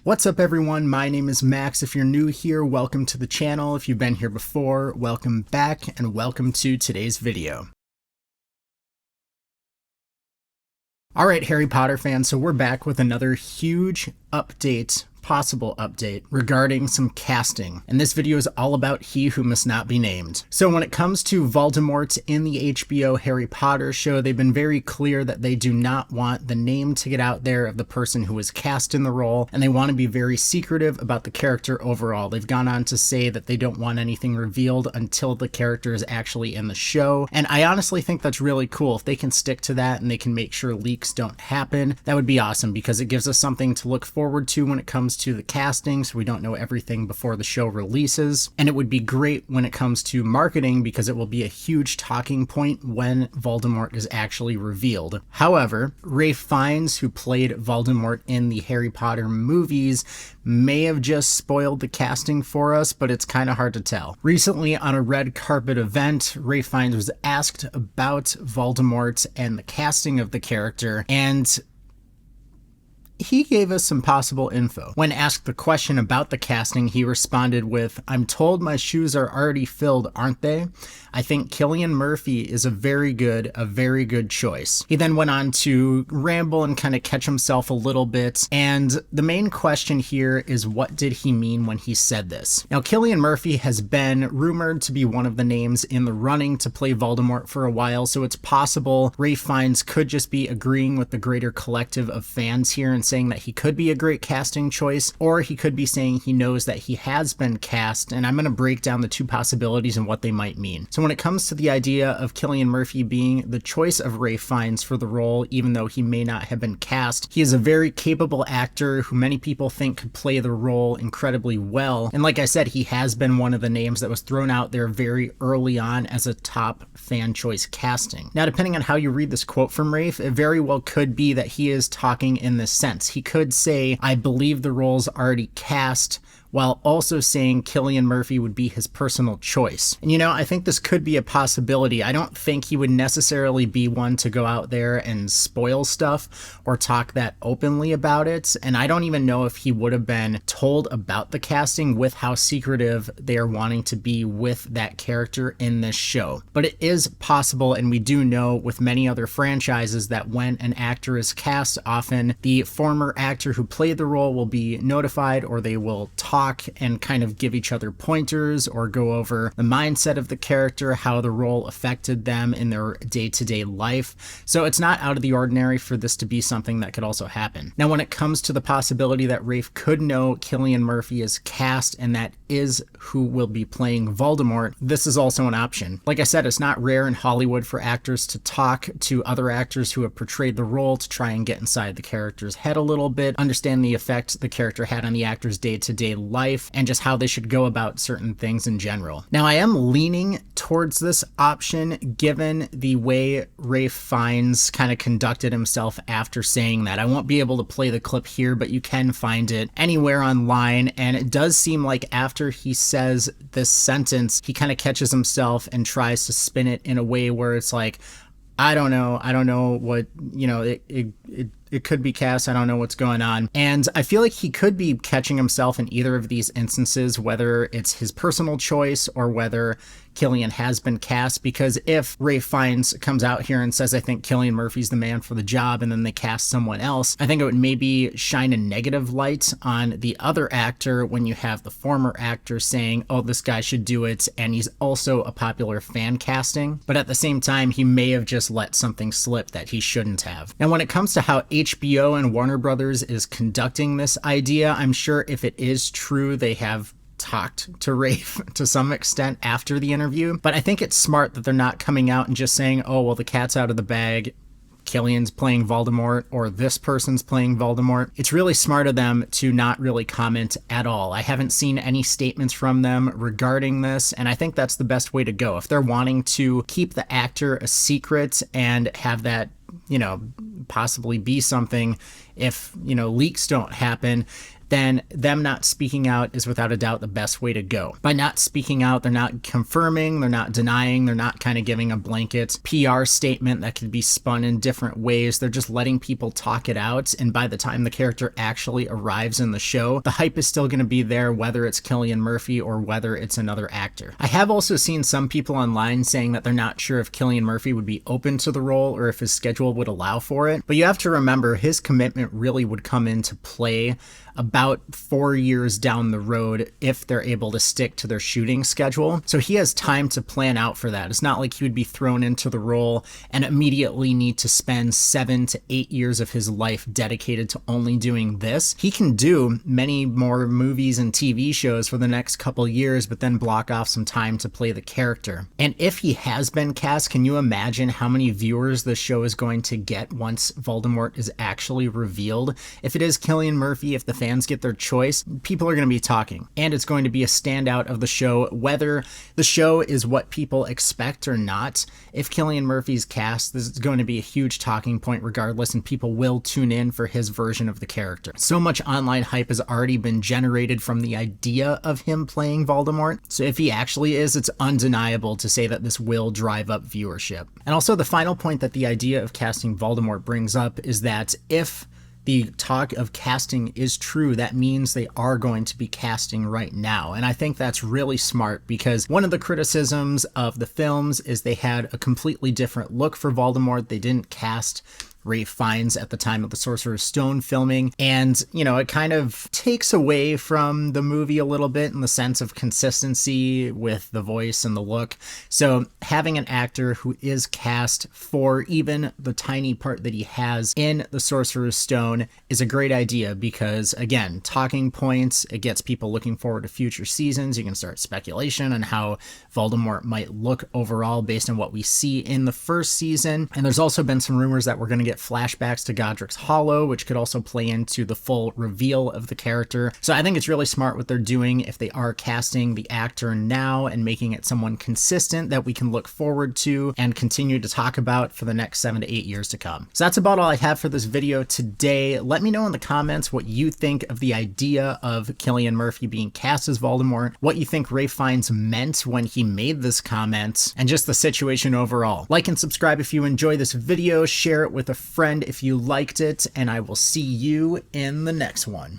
What's up everyone, my name is Max. If you're new here, welcome to the channel. If you've been here before, welcome back and welcome to today's video. Alright Harry Potter fans, so we're back with another huge possible update regarding some casting, and this video is all about He Who Must Not Be Named. So when it comes to Voldemort in the HBO Harry Potter show, they've been very clear that they do not want the name to get out there of the person who was cast in the role, and they want to be very secretive about the character overall. They've gone on to say that they don't want anything revealed until the character is actually in the show, and I honestly think that's really cool. If they can stick to that and they can make sure leaks don't happen, that would be awesome, because it gives us something to look forward to when it comes to the casting, so we don't know everything before the show releases. And it would be great when it comes to marketing, because it will be a huge talking point when Voldemort is actually revealed. However, Ralph Fiennes, who played Voldemort in the Harry Potter movies, may have just spoiled the casting for us, but it's kind of hard to tell. Recently on a red carpet event, Ralph Fiennes was asked about Voldemort and the casting of the character, and he gave us some possible info. When asked the question about the casting, he responded with, "I'm told my shoes are already filled, aren't they? I think Cillian Murphy is a very good choice." He then went on to ramble and kind of catch himself a little bit, and the main question here is, what did he mean when he said this? Now, Cillian Murphy has been rumored to be one of the names in the running to play Voldemort for a while, so it's possible Ralph Fiennes could just be agreeing with the greater collective of fans here and saying that he could be a great casting choice, or he could be saying he knows that he has been cast, and I'm going to break down the two possibilities and what they might mean. So when it comes to the idea of Cillian Murphy being the choice of Ralph Fiennes for the role, even though he may not have been cast, he is a very capable actor who many people think could play the role incredibly well, and like I said, he has been one of the names that was thrown out there very early on as a top fan choice casting. Now, depending on how you read this quote from Ralph, it very well could be that he is talking in this sense. He could say, "I believe the role's already cast," while also saying Cillian Murphy would be his personal choice. And I think this could be a possibility. I don't think he would necessarily be one to go out there and spoil stuff or talk that openly about it, and I don't even know if he would have been told about the casting with how secretive they are wanting to be with that character in this show. But it is possible, and we do know with many other franchises, that when an actor is cast, often the former actor who played the role will be notified, or they will talk and kind of give each other pointers or go over the mindset of the character, how the role affected them in their day-to-day life. So it's not out of the ordinary for this to be something that could also happen. Now, when it comes to the possibility that Ralph could know Cillian Murphy is cast and that is who will be playing Voldemort, this is also an option. Like I said, it's not rare in Hollywood for actors to talk to other actors who have portrayed the role to try and get inside the character's head a little bit, understand the effect the character had on the actor's day-to-day life, and just how they should go about certain things in general. Now, I am leaning towards this option given the way Ralph Fiennes kind of conducted himself after saying that. I won't be able to play the clip here, but you can find it anywhere online, and it does seem like after he says this sentence, he kind of catches himself and tries to spin it in a way where it's like, I don't know what, it could be cast. I don't know what's going on. And I feel like he could be catching himself in either of these instances, whether it's his personal choice or whether Cillian has been cast, because if Ralph Fiennes comes out here and says, "I think Cillian Murphy's the man for the job," and then they cast someone else, I think it would maybe shine a negative light on the other actor when you have the former actor saying, "Oh, this guy should do it," and he's also a popular fan casting. But at the same time, he may have just let something slip that he shouldn't have. Now, when it comes to how HBO and Warner Brothers is conducting this idea, I'm sure if it is true, they have talked to Ralph to some extent after the interview, but I think it's smart that they're not coming out and just saying, "Oh, well, the cat's out of the bag. Cillian's playing Voldemort," or "this person's playing Voldemort." It's really smart of them to not really comment at all. I haven't seen any statements from them regarding this, and I think that's the best way to go. If they're wanting to keep the actor a secret and have that, possibly be something if, leaks don't happen, then them not speaking out is without a doubt the best way to go. By not speaking out, they're not confirming, they're not denying, they're not kind of giving a blanket PR statement that could be spun in different ways. They're just letting people talk it out, and by the time the character actually arrives in the show, the hype is still going to be there, whether it's Cillian Murphy or whether it's another actor. I have also seen some people online saying that they're not sure if Cillian Murphy would be open to the role or if his schedule would allow for it, but you have to remember his commitment really would come into play about 4 years down the road if they're able to stick to their shooting schedule. So he has time to plan out for that. It's not like he would be thrown into the role and immediately need to spend 7 to 8 years of his life dedicated to only doing this. He can do many more movies and TV shows for the next couple years, but then block off some time to play the character. And if he has been cast, can you imagine how many viewers the show is going to get once Voldemort is actually revealed? If it is Cillian Murphy, if the fans get their choice, people are going to be talking, and it's going to be a standout of the show, whether the show is what people expect or not. If Cillian Murphy's cast, this is going to be a huge talking point regardless, and people will tune in for his version of the character. So much online hype has already been generated from the idea of him playing Voldemort, so if he actually is, it's undeniable to say that this will drive up viewership. And also the final point that the idea of casting Voldemort brings up is that if the talk of casting is true, that means they are going to be casting right now. And I think that's really smart, because one of the criticisms of the films is they had a completely different look for Voldemort. They didn't cast Ralph Fiennes at the time of the Sorcerer's Stone filming, and it kind of takes away from the movie a little bit in the sense of consistency with the voice and the look. So having an actor who is cast for even the tiny part that he has in the Sorcerer's Stone is a great idea, because again, talking points, it gets people looking forward to future seasons. You can start speculation on how Voldemort might look overall based on what we see in the first season. And there's also been some rumors that we're going to get flashbacks to Godric's Hollow, which could also play into the full reveal of the character. So I think it's really smart what they're doing if they are casting the actor now and making it someone consistent that we can look forward to and continue to talk about for the next 7 to 8 years to come. So that's about all I have for this video today. Let me know in the comments what you think of the idea of Cillian Murphy being cast as Voldemort, what you think Ralph Fiennes meant when he made this comment, and just the situation overall. Like and subscribe if you enjoy this video, share it with a friend if you liked it, and I will see you in the next one.